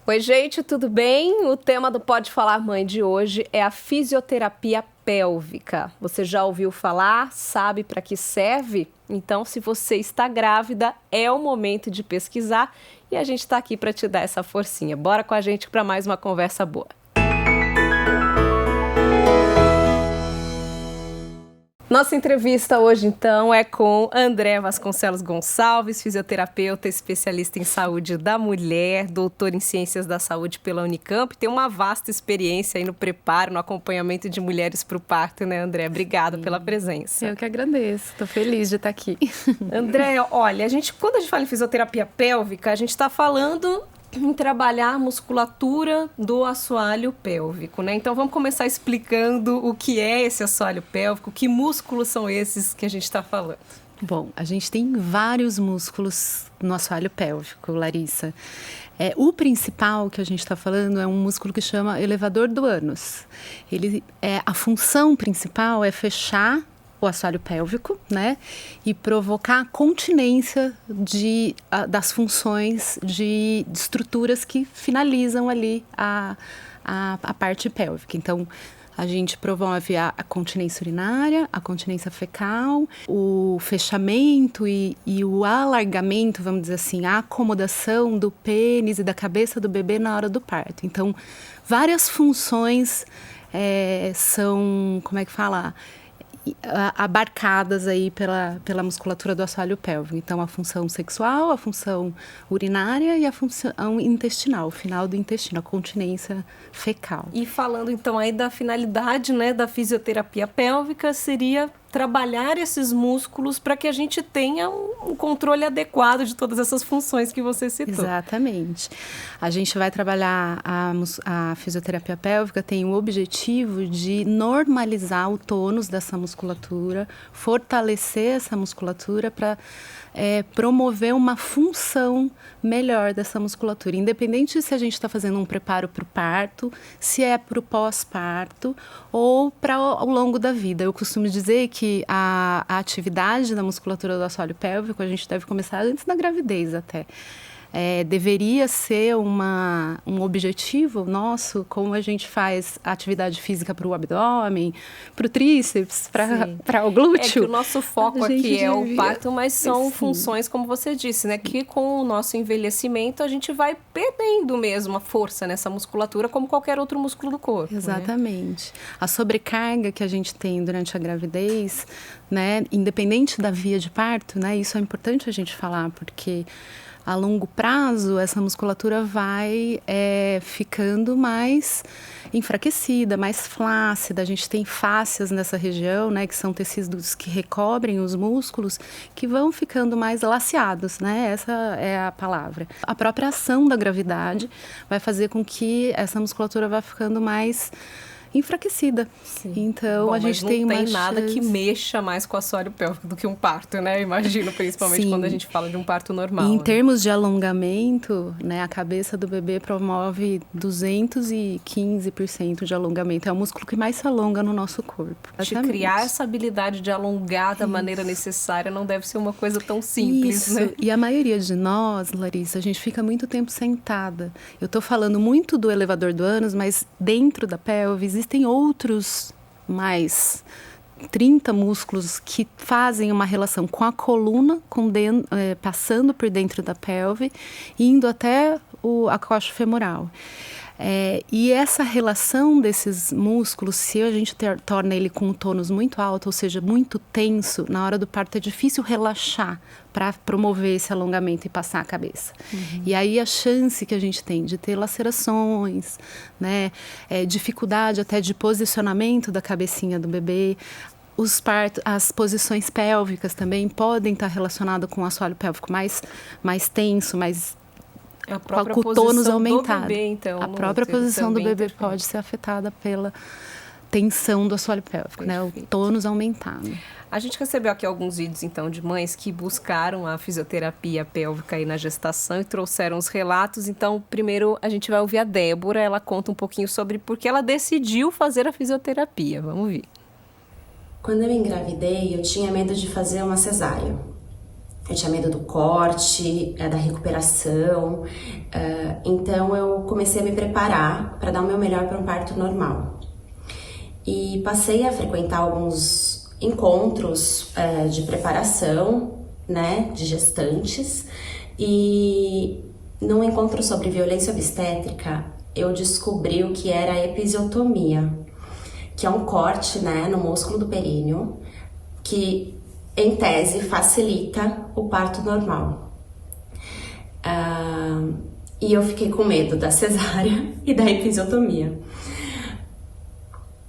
Oi, gente, tudo bem? O tema do Pode Falar Mãe de hoje é a fisioterapia pélvica. Você já ouviu falar? Sabe para que serve? Então, se você está grávida, é o momento de pesquisar e a gente está aqui para te dar essa forcinha. Bora com a gente para mais uma conversa boa. Nossa entrevista hoje, então, é com André Vasconcelos Gonçalves, fisioterapeuta, especialista em saúde da mulher, doutor em ciências da saúde pela Unicamp. Tem uma vasta experiência aí no preparo, no acompanhamento de mulheres para o parto, né, André? Obrigada pela presença. Eu que agradeço, estou feliz de estar aqui. André, olha, quando a gente fala em fisioterapia pélvica, a gente está falando em trabalhar a musculatura do assoalho pélvico, né? Então vamos começar explicando o que é esse assoalho pélvico, que músculos são esses que a gente está falando. Bom, a gente tem vários músculos no assoalho pélvico, Larissa. O principal que a gente está falando é um músculo que chama elevador do ânus. A função principal é fechar o assoalho pélvico, né? E provocar a continência das funções de estruturas que finalizam ali a parte pélvica. Então, a gente promove a continência urinária, a continência fecal, o fechamento e o alargamento, vamos dizer assim, a acomodação do pênis e da cabeça do bebê na hora do parto. Então, várias funções são, como é que fala? Abarcadas aí pela musculatura do assoalho pélvico. Então, a função sexual, a função urinária e a função intestinal, o final do intestino, a continência fecal. E falando então aí da finalidade, né, da fisioterapia pélvica, seria trabalhar esses músculos para que a gente tenha um controle adequado de todas essas funções que você citou. Exatamente. A gente vai trabalhar a fisioterapia pélvica, tem o objetivo de normalizar o tônus dessa musculatura, fortalecer essa musculatura para promover uma função melhor dessa musculatura, independente se a gente está fazendo um preparo para o parto, se é para o pós-parto ou para ao longo da vida. Eu costumo dizer que a atividade da musculatura do assoalho pélvico a gente deve começar antes da gravidez até. Deveria ser um objetivo nosso, como a gente faz atividade física para o abdômen, para o tríceps, para o glúteo. É que o nosso foco aqui é o parto, mas são funções, como você disse, né? Que com o nosso envelhecimento a gente vai perdendo mesmo a força nessa musculatura, como qualquer outro músculo do corpo. Exatamente. Né? A sobrecarga que a gente tem durante a gravidez, né? Independente da via de parto, né? Isso é importante a gente falar, porque a longo prazo, essa musculatura vai ficando mais enfraquecida, mais flácida. A gente tem fáscias nessa região, né, que são tecidos que recobrem os músculos, que vão ficando mais laceados, né? Essa é a palavra. A própria ação da gravidade vai fazer com que essa musculatura vá ficando mais enfraquecida. Sim. Então, a gente tem uma chance... Não tem nada que mexa mais com o assoalho pélvico do que um parto, né? Imagino, principalmente quando a gente fala de um parto normal. Em termos de alongamento, né, a cabeça do bebê promove 215% de alongamento. É o músculo que mais se alonga no nosso corpo. De criar essa habilidade de alongar da maneira necessária não deve ser uma coisa tão simples, né? E a maioria de nós, Larissa, a gente fica muito tempo sentada. Eu estou falando muito do elevador do ânus, mas dentro da pelve existem outros mais 30 músculos que fazem uma relação com a coluna, passando por dentro da pelve, indo até a coxa femoral. E essa relação desses músculos, se a gente torna ele com um tônus muito alto, ou seja, muito tenso, na hora do parto é difícil relaxar para promover esse alongamento e passar a cabeça. E aí a chance que a gente tem de ter lacerações, né, dificuldade até de posicionamento da cabecinha do bebê. As posições pélvicas também podem estar relacionadas com o assoalho pélvico mais tenso, mais... com o tônus aumentado. Bebê, então, a própria posição do bebê pode ser afetada pela tensão do assoalho pélvico, né? O tônus aumentado. A gente recebeu aqui alguns vídeos, então, de mães que buscaram a fisioterapia pélvica aí na gestação e trouxeram os relatos. Então, primeiro a gente vai ouvir a Débora. Ela conta um pouquinho sobre por que ela decidiu fazer a fisioterapia. Vamos ver. Quando eu engravidei, eu tinha medo de fazer uma cesárea. eu tinha medo do corte, da recuperação, então eu comecei a me preparar para dar o meu melhor para um parto normal. E passei a frequentar alguns encontros de preparação, né, de gestantes, e num encontro sobre violência obstétrica, eu descobri o que era a episiotomia, que é um corte, né, no músculo do períneo, que em tese facilita o parto normal. E eu fiquei com medo da cesárea e da episiotomia.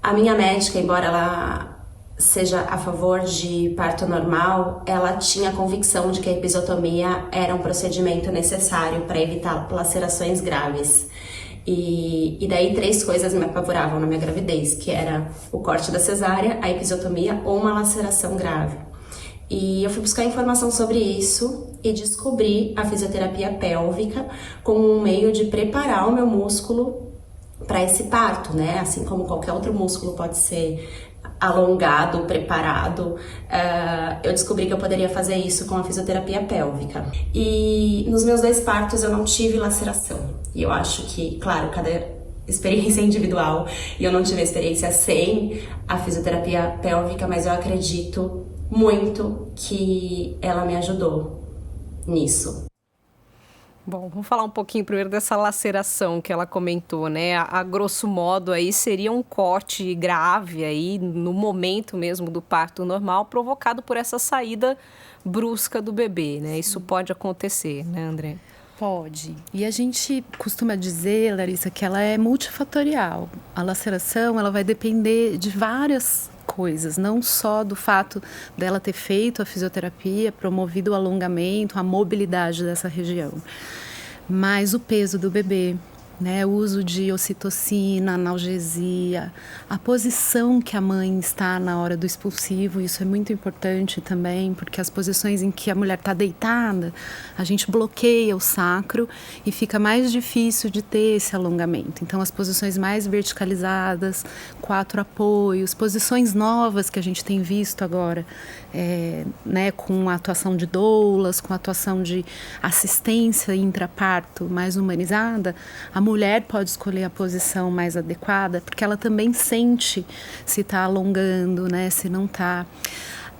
A minha médica, embora ela seja a favor de parto normal, ela tinha a convicção de que a episiotomia era um procedimento necessário para evitar lacerações graves. E daí 3 coisas me apavoravam na minha gravidez, que era o corte da cesárea, a episiotomia ou uma laceração grave. E eu fui buscar informação sobre isso e descobri a fisioterapia pélvica como um meio de preparar o meu músculo para esse parto, né? Assim como qualquer outro músculo pode ser alongado, preparado, eu descobri que eu poderia fazer isso com a fisioterapia pélvica. E nos meus 2 partos eu não tive laceração. E eu acho que, claro, cada experiência é individual, e eu não tive experiência sem a fisioterapia pélvica, mas eu acredito muito que ela me ajudou nisso. Bom, vamos falar um pouquinho primeiro dessa laceração que ela comentou, né? A grosso modo aí seria um corte grave aí no momento mesmo do parto normal, provocado por essa saída brusca do bebê, né? Isso pode acontecer, né, André? Pode. E a gente costuma dizer, Larissa, que ela é multifatorial. A laceração, ela vai depender de várias coisas, não só do fato dela ter feito a fisioterapia, promovido o alongamento, a mobilidade dessa região, mas o peso do bebê, né, o uso de ocitocina, analgesia, a posição que a mãe está na hora do expulsivo, isso é muito importante também, porque as posições em que a mulher está deitada, a gente bloqueia o sacro e fica mais difícil de ter esse alongamento. Então, as posições mais verticalizadas, 4 apoios, posições novas que a gente tem visto agora, né, com a atuação de doulas, com a atuação de assistência intraparto mais humanizada, a mulher pode escolher a posição mais adequada, porque ela também sente se está alongando, né, se não está.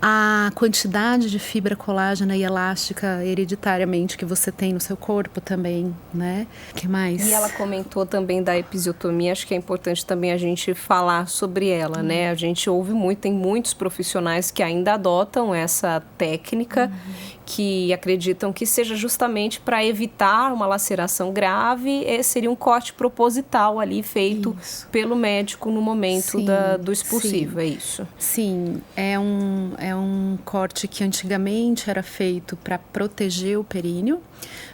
A quantidade de fibra colágena e elástica hereditariamente que você tem no seu corpo também, né? O que mais? E ela comentou também da episiotomia, acho que é importante também a gente falar sobre ela, né? A gente ouve muito, tem muitos profissionais que ainda adotam essa técnica, que acreditam que seja justamente para evitar uma laceração grave, seria um corte proposital ali feito pelo médico no momento do expulsivo, é isso? Sim, é um corte que antigamente era feito para proteger o períneo,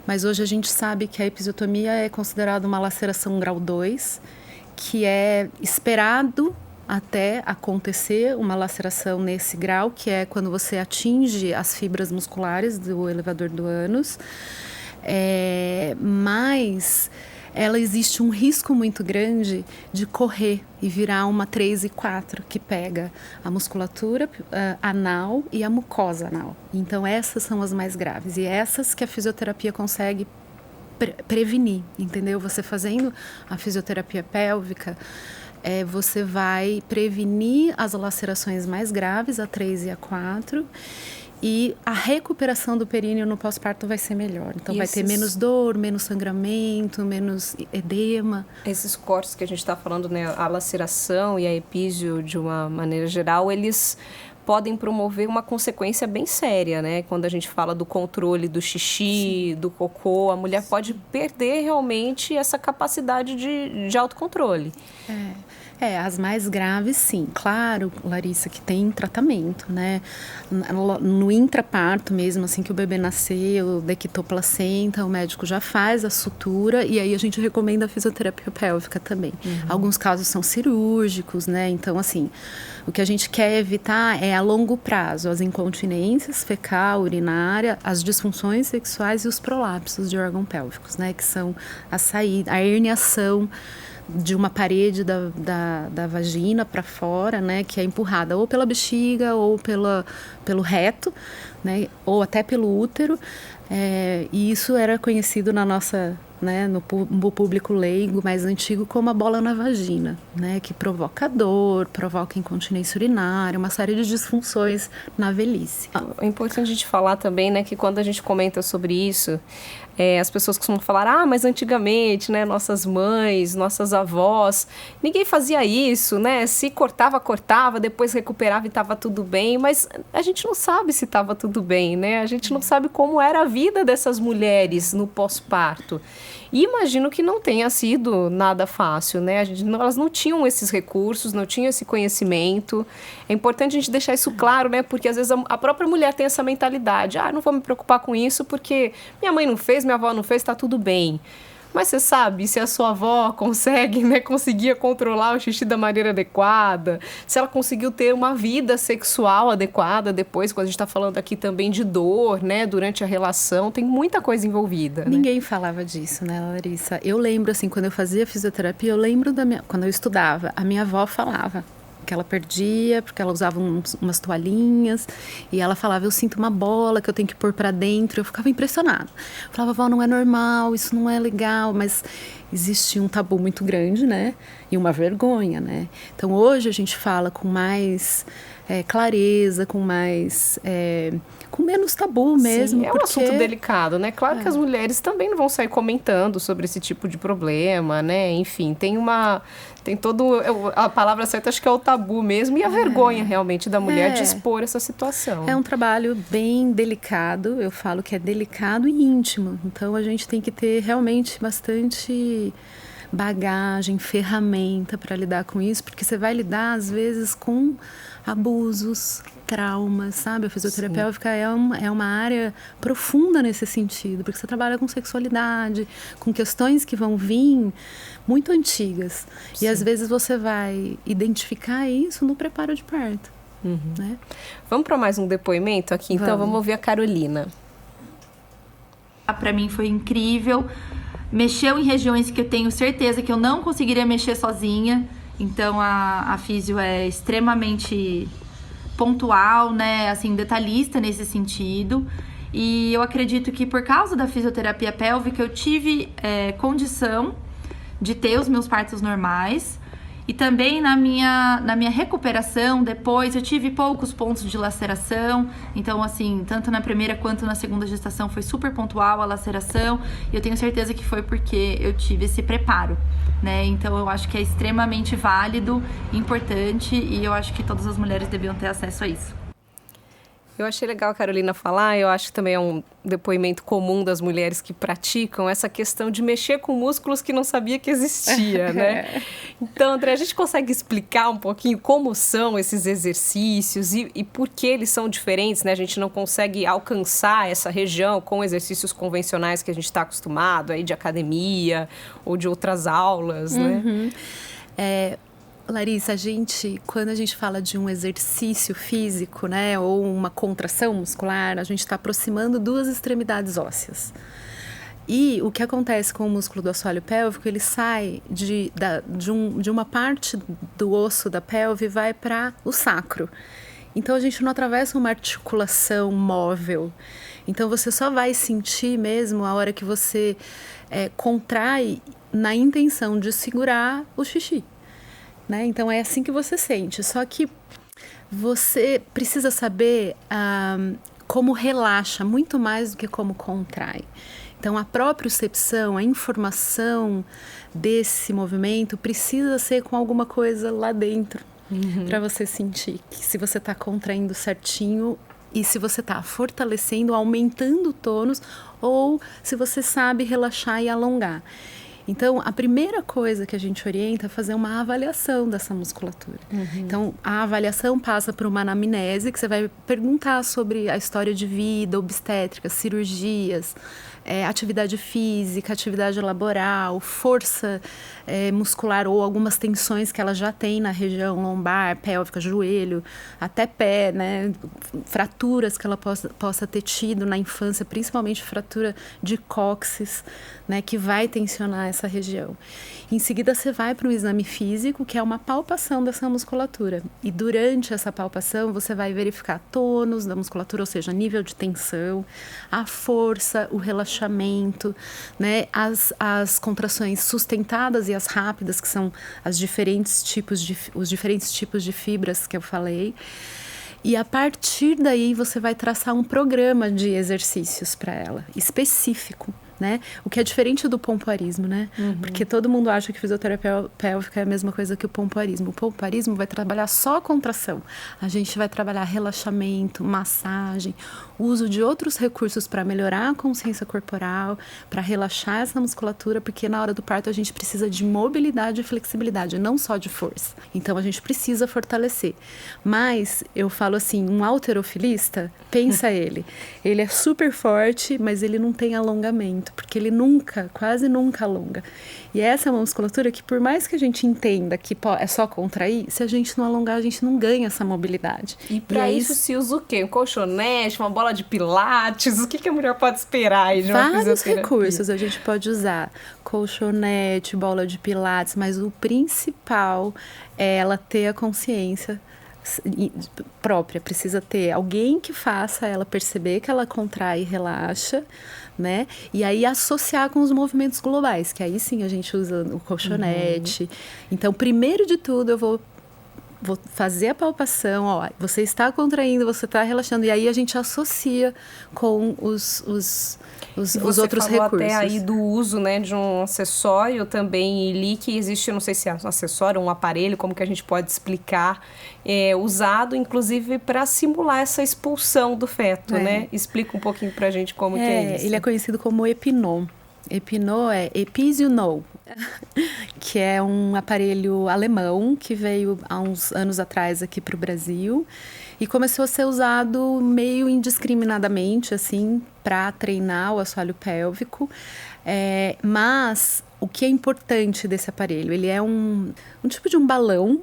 mas hoje a gente sabe que a episiotomia é considerada uma laceração grau 2, que é esperado até acontecer uma laceração nesse grau, que é quando você atinge as fibras musculares do elevador do ânus, mas ela existe um risco muito grande de correr e virar uma 3 e 4, que pega a musculatura anal e a mucosa anal. Então essas são as mais graves e essas que a fisioterapia consegue prevenir, entendeu? Você fazendo a fisioterapia pélvica, você vai prevenir as lacerações mais graves, a 3 e a 4, e a recuperação do períneo no pós-parto vai ser melhor. Então, vai ter menos dor, menos sangramento, menos edema. Esses cortes que a gente está falando, né, a laceração e a epísio, de uma maneira geral, eles podem promover uma consequência bem séria, né? Quando a gente fala do controle do xixi, do cocô, a mulher pode perder realmente essa capacidade de autocontrole. As mais graves, sim. Claro, Larissa, que tem tratamento, né? No intraparto mesmo, assim que o bebê nasceu, decretou placenta, o médico já faz a sutura e aí a gente recomenda a fisioterapia pélvica também. Alguns casos são cirúrgicos, né? Então, assim, o que a gente quer evitar é a longo prazo as incontinências fecal, urinária, as disfunções sexuais e os prolapsos de órgãos pélvicos, né? Que são a saída, a herniação de uma parede da vagina para fora, né, que é empurrada ou pela bexiga ou pelo reto, né, ou até pelo útero. E isso era conhecido na nossa, né, no público leigo mais antigo como a bola na vagina, né, que provoca dor, provoca incontinência urinária, uma série de disfunções na velhice. É importante a gente falar também, né, que quando a gente comenta sobre isso, as pessoas costumam falar, mas antigamente, né, nossas mães, nossas avós, ninguém fazia isso, né? Se cortava, depois recuperava e estava tudo bem, mas a gente não sabe se estava tudo bem, né? A gente não sabe como era a vida dessas mulheres no pós-parto. E imagino que não tenha sido nada fácil, né? Elas não tinham esses recursos, não tinham esse conhecimento. É importante a gente deixar isso claro, né? Porque às vezes a própria mulher tem essa mentalidade. Não vou me preocupar com isso porque minha mãe não fez, minha avó não fez, tá tudo bem. Mas você sabe, se a sua avó conseguia controlar o xixi da maneira adequada, se ela conseguiu ter uma vida sexual adequada depois, quando a gente está falando aqui também de dor, né, durante a relação, tem muita coisa envolvida. Ninguém falava disso, né, Larissa? Eu lembro, assim, quando eu fazia fisioterapia, quando eu estudava, a minha avó falava que ela perdia, porque ela usava umas toalhinhas, e ela falava, eu sinto uma bola que eu tenho que pôr pra dentro. Eu ficava impressionada. Eu falava, vó, não é normal, isso não é legal, mas existe um tabu muito grande, né? E uma vergonha, né? Então, hoje a gente fala com mais clareza, com menos tabu mesmo. Sim, é um assunto delicado, né? Claro que as mulheres também não vão sair comentando sobre esse tipo de problema, né? Enfim, tem a palavra certa, acho que é o tabu mesmo, e a vergonha realmente da mulher de expor essa situação. É um trabalho bem delicado, eu falo que é delicado e íntimo. Então, a gente tem que ter realmente bastante bagagem, ferramenta para lidar com isso, porque você vai lidar, às vezes, com abusos, traumas, sabe? A fisioterapia pélvica é uma área profunda nesse sentido, porque você trabalha com sexualidade, com questões que vão vir muito antigas. Sim. E às vezes você vai identificar isso no preparo de parto. Né? Vamos para mais um depoimento aqui? Então vamos ouvir a Carolina. Para mim foi incrível. Mexeu em regiões que eu tenho certeza que eu não conseguiria mexer sozinha. Então, a físio é extremamente pontual, né? Assim, detalhista nesse sentido. E eu acredito que por causa da fisioterapia pélvica, eu tive condição de ter os meus partos normais. E também na minha recuperação, depois, eu tive poucos pontos de laceração. Então, assim, tanto na primeira quanto na segunda gestação foi super pontual a laceração. E eu tenho certeza que foi porque eu tive esse preparo, né? Então, eu acho que é extremamente válido, importante. E eu acho que todas as mulheres deviam ter acesso a isso. Eu achei legal a Carolina falar, eu acho que também é um depoimento comum das mulheres que praticam essa questão de mexer com músculos que não sabia que existia, né? Então, André, a gente consegue explicar um pouquinho como são esses exercícios e por que eles são diferentes, né? A gente não consegue alcançar essa região com exercícios convencionais que a gente está acostumado, aí de academia ou de outras aulas, né? Larissa, quando a gente fala de um exercício físico, né, ou uma contração muscular, a gente está aproximando duas extremidades ósseas. E o que acontece com o músculo do assoalho pélvico, ele sai de uma parte do osso da pelve e vai para o sacro. Então, a gente não atravessa uma articulação móvel. Então, você só vai sentir mesmo a hora que você contrai na intenção de segurar o xixi. Né? Então, é assim que você sente. Só que você precisa saber como relaxa, muito mais do que como contrai. Então, a propriocepção, a informação desse movimento precisa ser com alguma coisa lá dentro, para você sentir que se você está contraindo certinho e se você está fortalecendo, aumentando o tônus, ou se você sabe relaxar e alongar. Então, a primeira coisa que a gente orienta é fazer uma avaliação dessa musculatura. Então, a avaliação passa por uma anamnese, que você vai perguntar sobre a história de vida, obstétrica, cirurgias, atividade física, atividade laboral, força muscular ou algumas tensões que ela já tem na região lombar, pélvica, joelho, até pé, né? Fraturas que ela possa ter tido na infância, principalmente fratura de cóccix, né? Que vai tensionar essa região. Em seguida, você vai para um exame físico, que é uma palpação dessa musculatura. E durante essa palpação, você vai verificar tônus da musculatura, ou seja, nível de tensão, a força, o relaxamento, né? As contrações sustentadas e as rápidas, que são os diferentes tipos de fibras que eu falei. E a partir daí, você vai traçar um programa de exercícios para ela, específico. Né? O que é diferente do pompoarismo, né? Porque todo mundo acha que fisioterapia pélvica é a mesma coisa que o pompoarismo. O pompoarismo vai trabalhar só a contração. A gente vai trabalhar relaxamento, massagem, uso de outros recursos para melhorar a consciência corporal, para relaxar essa musculatura, porque na hora do parto a gente precisa de mobilidade e flexibilidade, não só de força. Então a gente precisa fortalecer. Mas eu falo assim, um halterofilista, pensa ele é super forte, mas ele não tem alongamento, porque ele quase nunca alonga. E essa é uma musculatura que, por mais que a gente entenda que é só contrair, se a gente não alongar, a gente não ganha essa mobilidade. E para isso se usa o quê? Um colchonete, uma bola de pilates? O que a mulher pode esperar aí de uma Vários recursos a gente pode usar. Colchonete, bola de pilates, mas o principal é ela ter a consciência própria, precisa ter alguém que faça ela perceber que ela contrai e relaxa, né? E aí associar com os movimentos globais, que aí sim a gente usa o colchonete. Então, primeiro de tudo, eu vou fazer a palpação, ó, você está contraindo, você está relaxando, e aí a gente associa com os outros recursos. Você falou até aí do uso, né, de um acessório também, e li que existe, não sei se é um acessório, um aparelho, como que a gente pode explicar, usado inclusive para simular essa expulsão do feto, né? Explica um pouquinho pra gente como que é isso. Ele é conhecido como Epinot. Epinot é Episionol, que é um aparelho alemão que veio há uns anos atrás aqui para o Brasil e começou a ser usado meio indiscriminadamente, assim, para treinar o assoalho pélvico. Mas o que é importante desse aparelho? Ele é um tipo de um balão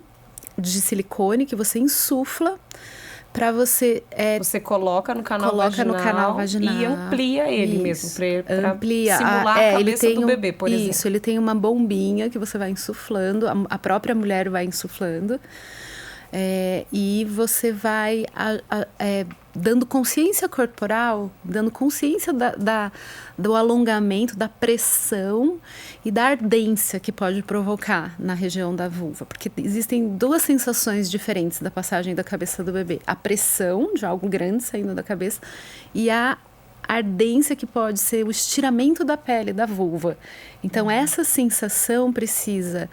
de silicone que você insufla para você... Você coloca no canal vaginal e amplia ele mesmo, para simular a cabeça do bebê, por exemplo. Isso, ele tem uma bombinha que você vai insuflando, a própria mulher vai insuflando, e você vai dando consciência corporal, dando consciência do alongamento, da pressão e da ardência que pode provocar na região da vulva. Porque existem duas sensações diferentes da passagem da cabeça do bebê. A pressão de algo grande saindo da cabeça e a ardência que pode ser o estiramento da pele da vulva. Então, essa sensação precisa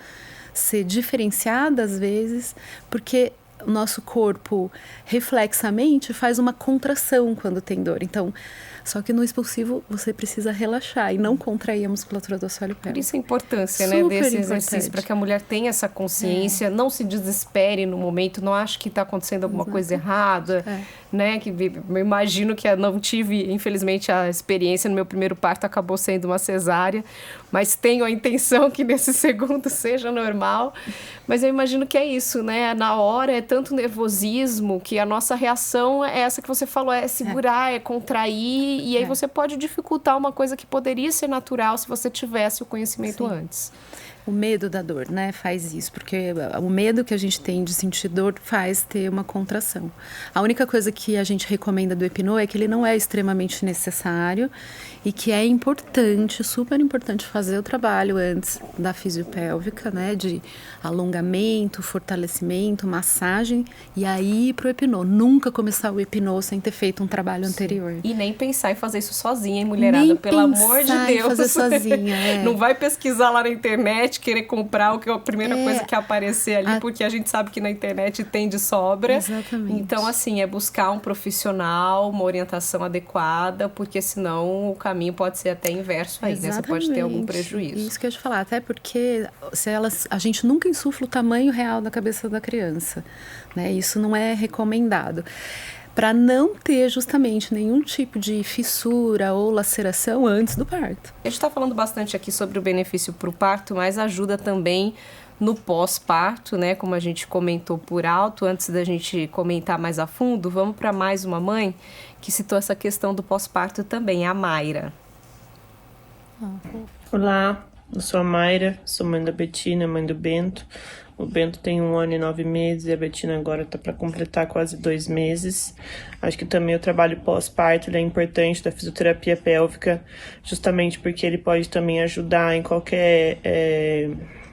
ser diferenciada às vezes, porque o nosso corpo reflexamente faz uma contração quando tem dor. Então, só que no expulsivo você precisa relaxar e não contrair a musculatura do assoalho pélvico. Por isso a importância, né, desse exercício, para que a mulher tenha essa consciência, não se desespere no momento, não ache que está acontecendo alguma coisa errada, né? Que eu imagino que eu não tive, infelizmente, a experiência no meu primeiro parto acabou sendo uma cesárea, mas tenho a intenção que nesse segundo seja normal. Mas eu imagino que é isso, né? Na hora é tanto nervosismo que a nossa reação é essa que você falou, é segurar, é contrair, e aí você pode dificultar uma coisa que poderia ser natural se você tivesse o conhecimento antes. O medo da dor, né, faz isso, porque o medo que a gente tem de sentir dor faz ter uma contração. A única coisa que a gente recomenda do Epinot é que ele não é extremamente necessário e que é importante, super importante fazer o trabalho antes da fisiopélvica, né, de alongamento, fortalecimento, massagem, e aí ir pro Epinot. Nunca começar o Epinot sem ter feito um trabalho anterior. E nem pensar em fazer isso sozinha, hein, mulherada? Pelo amor de Deus. Em fazer sozinha, Não vai pesquisar lá na internet, querer comprar o que é a primeira coisa que aparecer ali, porque a gente sabe que na internet tem de sobra. Exatamente. Então, assim, é buscar um profissional, uma orientação adequada, porque senão o caminho pode ser até inverso aí, né? Você pode ter algum prejuízo. Isso que eu ia te falar, até porque a gente nunca insufla o tamanho real da cabeça da criança, né? Isso não é recomendado. para não ter justamente nenhum tipo de fissura ou laceração antes do parto. A gente está falando bastante aqui sobre o benefício para o parto, mas ajuda também no pós-parto, né? Como a gente comentou por alto. Antes da gente comentar mais a fundo, vamos para mais uma mãe que citou essa questão do pós-parto também, a Mayra. Olá, eu sou a Mayra, sou mãe da Betina, mãe do Bento. O Bento tem 1 ano e 9 meses e a Betina agora está para completar quase 2 meses. Acho que também o trabalho pós-parto é importante da fisioterapia pélvica, justamente porque ele pode também ajudar em qualquer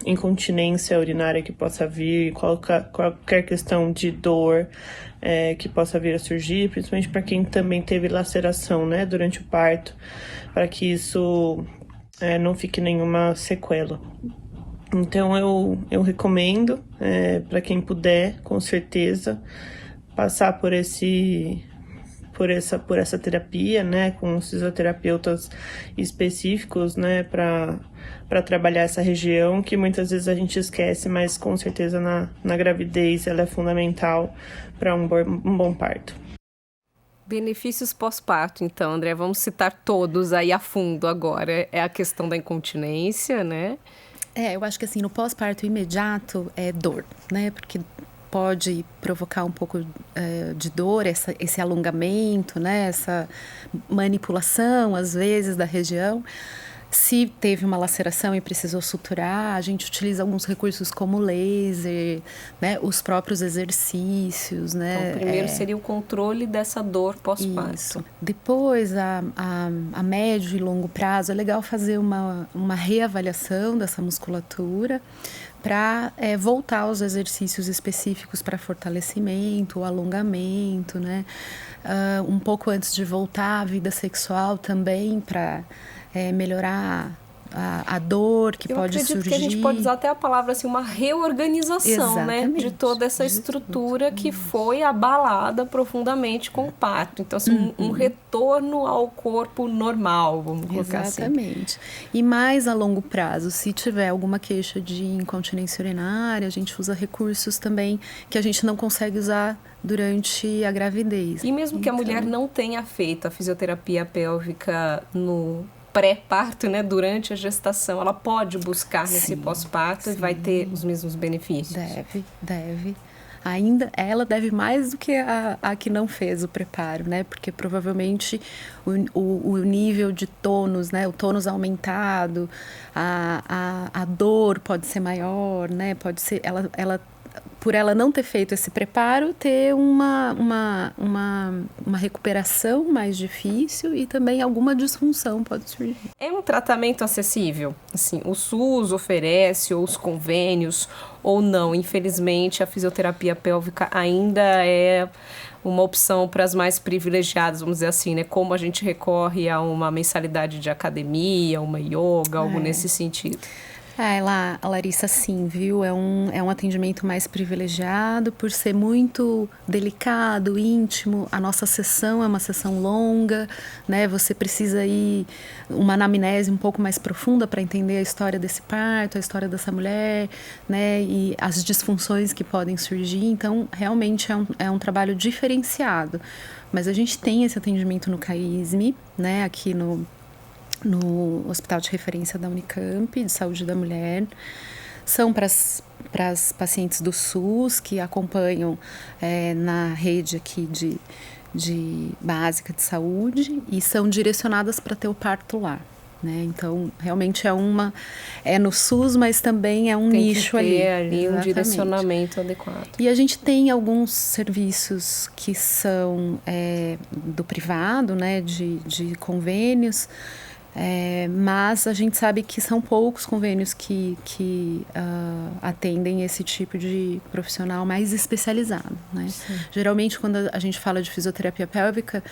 incontinência urinária que possa vir, qualquer questão de dor que possa vir a surgir, principalmente para quem também teve laceração, né, durante o parto, para que isso não fique nenhuma sequela. Então eu recomendo para quem puder, com certeza, passar por essa terapia, né, com os fisioterapeutas específicos, né, para trabalhar essa região que muitas vezes a gente esquece, mas com certeza na gravidez ela é fundamental para um bom parto. Benefícios pós-parto, então, André, vamos citar todos aí a fundo agora. É a questão da incontinência, né? Eu acho que assim, no pós-parto imediato é dor, né? Porque pode provocar um pouco de dor, esse alongamento, né? Essa manipulação, às vezes, da região. Se teve uma laceração e precisou suturar, a gente utiliza alguns recursos como laser, né? Os próprios exercícios, né? Então, primeiro seria o controle dessa dor pós-parto. Isso. Depois, a médio e longo prazo, é legal fazer uma reavaliação dessa musculatura para voltar aos exercícios específicos para fortalecimento, alongamento, né? Um pouco antes de voltar à vida sexual também, para melhorar a dor que pode surgir. Eu acredito que a gente pode usar até a palavra assim, uma reorganização, exatamente, né, de toda essa estrutura que foi abalada profundamente com o parto. Então, assim, um retorno ao corpo normal, vamos colocar assim. Exatamente. E mais a longo prazo, se tiver alguma queixa de incontinência urinária, a gente usa recursos também que a gente não consegue usar durante a gravidez. E mesmo que a mulher não tenha feito a fisioterapia pélvica no pré-parto, né, durante a gestação, ela pode buscar nesse pós-parto e vai ter os mesmos benefícios? Deve. Ainda ela deve mais do que a que não fez o preparo, né? Porque provavelmente o nível de tônus, né? O tônus aumentado, a dor pode ser maior, né? Pode ser ela por ela não ter feito esse preparo, ter uma recuperação mais difícil e também alguma disfunção pode surgir. É um tratamento acessível? Assim, o SUS oferece, ou os convênios, ou não? Infelizmente, a fisioterapia pélvica ainda é uma opção para as mais privilegiadas, vamos dizer assim, né? Como a gente recorre a uma mensalidade de academia, uma yoga, algo nesse sentido. Lá, a Larissa, sim, viu? É um atendimento mais privilegiado por ser muito delicado, íntimo. A nossa sessão é uma sessão longa, né? Você precisa ir uma anamnese um pouco mais profunda para entender a história desse parto, a história dessa mulher, né? E as disfunções que podem surgir. Então, realmente é um trabalho diferenciado. Mas a gente tem esse atendimento no CAISM, né? Aqui no Hospital de Referência da Unicamp, de Saúde da Mulher. São para as pacientes do SUS que acompanham na rede aqui de básica de saúde e são direcionadas para ter o parto lá, né? Então, realmente é no SUS, mas também é um nicho ali. Tem que ter ali um direcionamento adequado. E a gente tem alguns serviços que são do privado, né, de convênios, mas a gente sabe que são poucos convênios que atendem esse tipo de profissional mais especializado, né? Geralmente, quando a gente fala de fisioterapia pélvica,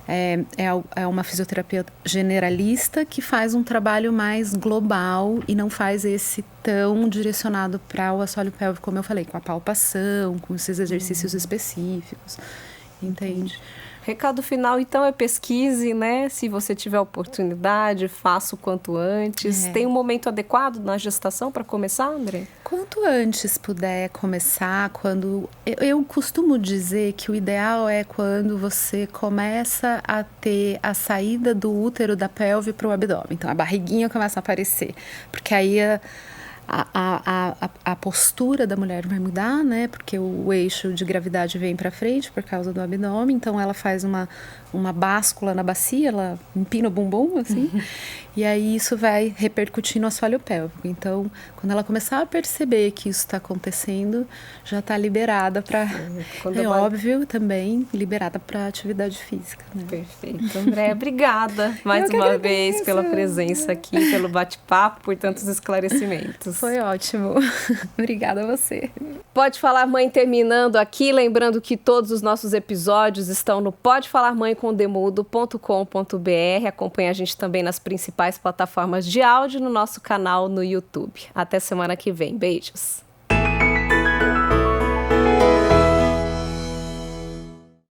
é uma fisioterapia generalista que faz um trabalho mais global e não faz esse tão direcionado para o assoalho pélvico, como eu falei, com a palpação, com esses exercícios específicos, entende? Recado final, então, é pesquise, né? Se você tiver oportunidade, faça o quanto antes. Tem um momento adequado na gestação para começar, André? Quanto antes puder começar, quando... Eu costumo dizer que o ideal é quando você começa a ter a saída do útero da pelve para o abdômen. Então, a barriguinha começa a aparecer. Porque aí a postura da mulher vai mudar, né? Porque o eixo de gravidade vem para frente por causa do abdômen. Então, ela faz uma báscula na bacia, ela empina o bumbum, assim. E aí, isso vai repercutir no assoalho pélvico. Então, quando ela começar a perceber que isso está acontecendo, já está liberada para... óbvio, também liberada para atividade física, né? Perfeito. André, obrigada mais uma vez pela presença aqui, pelo bate-papo, por tantos esclarecimentos. Foi ótimo. Obrigada a você. Pode Falar Mãe terminando aqui, lembrando que todos os nossos episódios estão no podefalarmãecondemudo.com.br. Acompanhe a gente também nas principais plataformas de áudio no nosso canal no YouTube. Até semana que vem. Beijos.